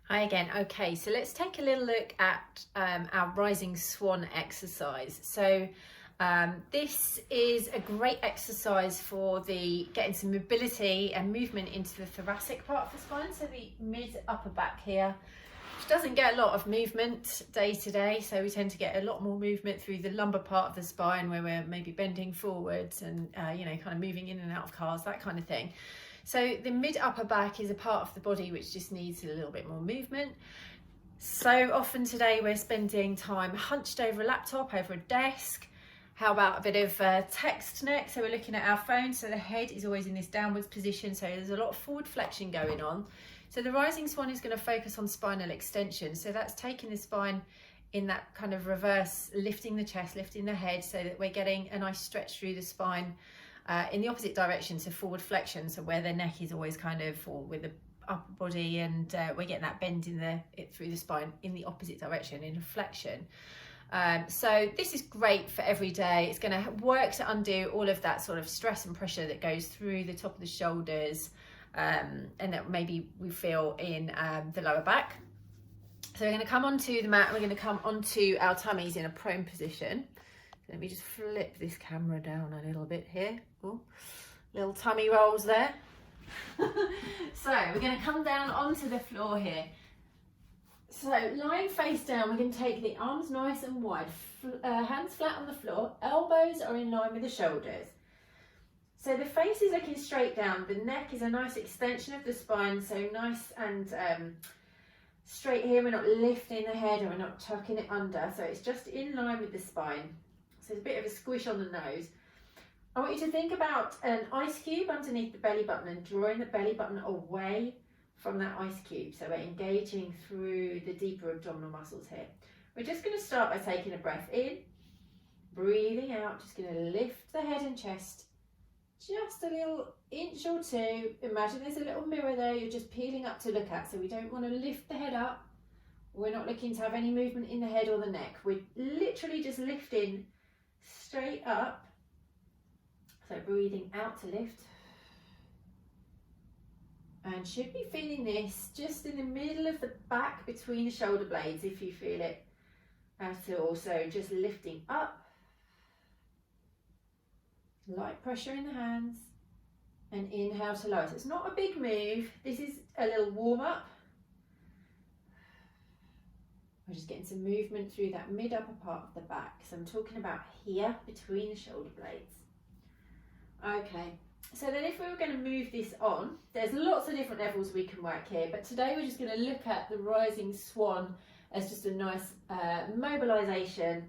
Hi again. Okay, so let's take a little look at our Rising Swan exercise. So this is a great exercise for getting some mobility and movement into the thoracic part of the spine, so the mid upper back here, which doesn't get a lot of movement day to day. So we tend to get a lot more movement through the lumbar part of the spine, where we're maybe bending forwards and kind of moving in and out of cars, that kind of thing. So the mid upper back is a part of the body which just needs a little bit more movement. So often today we're spending time hunched over a laptop, over a desk. How about a bit of text next? So we're looking at our phone, so the head is always in this downwards position, so there's a lot of forward flexion going on. So the Rising Swan is going to focus on spinal extension. So that's taking the spine in that kind of reverse, lifting the chest, lifting the head, so that we're getting a nice stretch through the spine in the opposite direction, so forward flexion, so where the neck is always kind of forward with the upper body, and we're getting that bend through the spine in the opposite direction, in a flexion. So this is great for every day. It's going to work to undo all of that sort of stress and pressure that goes through the top of the shoulders, and that maybe we feel in the lower back. So we're going to come onto the mat and we're going to come onto our tummies in a prone position. Let me just flip this camera down a little bit here. Ooh, little tummy rolls there. So we're going to come down onto the floor here. So lying face down, we're going to take the arms nice and wide, hands flat on the floor, elbows are in line with the shoulders. So the face is looking straight down, the neck is a nice extension of the spine, so nice and straight here. We're not lifting the head or we're not tucking it under, so it's just in line with the spine. So there's a bit of a squish on the nose. I want you to think about an ice cube underneath the belly button and drawing the belly button away from that ice cube. So we're engaging through the deeper abdominal muscles here. We're just going to start by taking a breath in, breathing out, just going to lift the head and chest just a little inch or two. Imagine there's a little mirror there you're just peeling up to look at. So we don't want to lift the head up. We're not looking to have any movement in the head or the neck. We're literally just lifting straight up. So breathing out to lift. And should be feeling this just in the middle of the back between the shoulder blades if you feel it at all. So just lifting up. Light pressure in the hands. And inhale to lower. So it's not a big move. This is a little warm up. We're just getting some movement through that mid upper part of the back. So I'm talking about here between the shoulder blades. Okay, so then if we were going to move this on, there's lots of different levels we can work here, but today we're just going to look at the Rising Swan as just a nice mobilization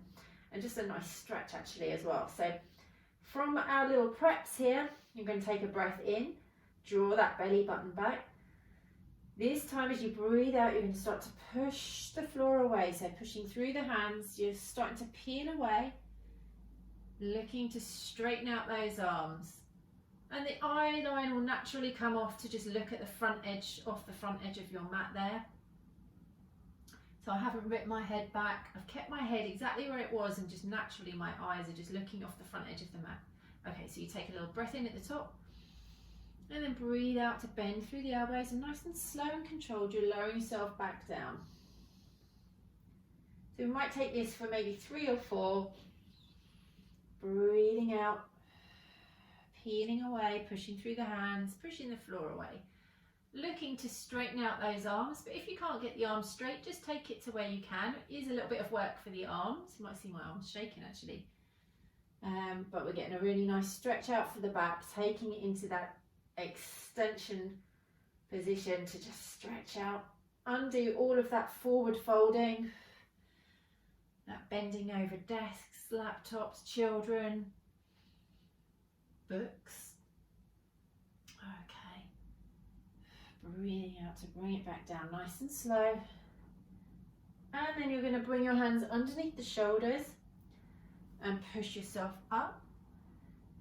and just a nice stretch actually as well. So from our little preps here, you're going to take a breath in, draw that belly button back. This time as you breathe out, you're going to start to push the floor away. So pushing through the hands, you're starting to peel away, looking to straighten out those arms. And the eye line will naturally come off to just look at the front edge, off the front edge of your mat there. So I haven't ripped my head back. I've kept my head exactly where it was, and just naturally my eyes are just looking off the front edge of the mat. Okay, so you take a little breath in at the top. And then breathe out to bend through the elbows, and nice and slow and controlled, you're lowering yourself back down. So we might take this for maybe 3 or 4. Breathing out, peeling away, pushing through the hands, pushing the floor away. Looking to straighten out those arms, but if you can't get the arms straight, just take it to where you can. It is a little bit of work for the arms. You might see my arms shaking actually. But we're getting a really nice stretch out for the back, taking it into that extension position to just stretch out, undo all of that forward folding, that bending over desks, laptops, children, books. Okay, breathing out to bring it back down nice and slow, and then you're going to bring your hands underneath the shoulders and push yourself up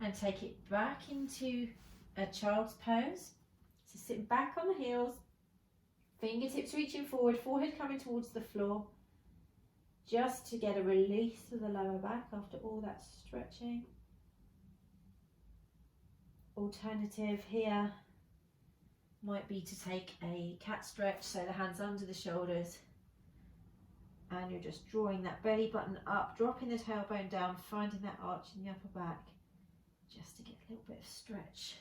and take it back into a child's pose. So sit back on the heels, fingertips reaching forward, forehead coming towards the floor, just to get a release of the lower back after all that might be to take a cat stretch, so the hands under the shoulders, and you're just drawing that belly button up, dropping the tailbone down, finding that arch in the upper back, just to get a little bit of stretch.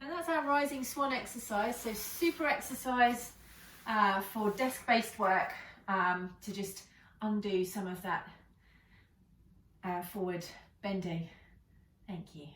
And that's our Rising Swan exercise. So super exercise for desk-based work, to just undo some of that forward bending. Thank you.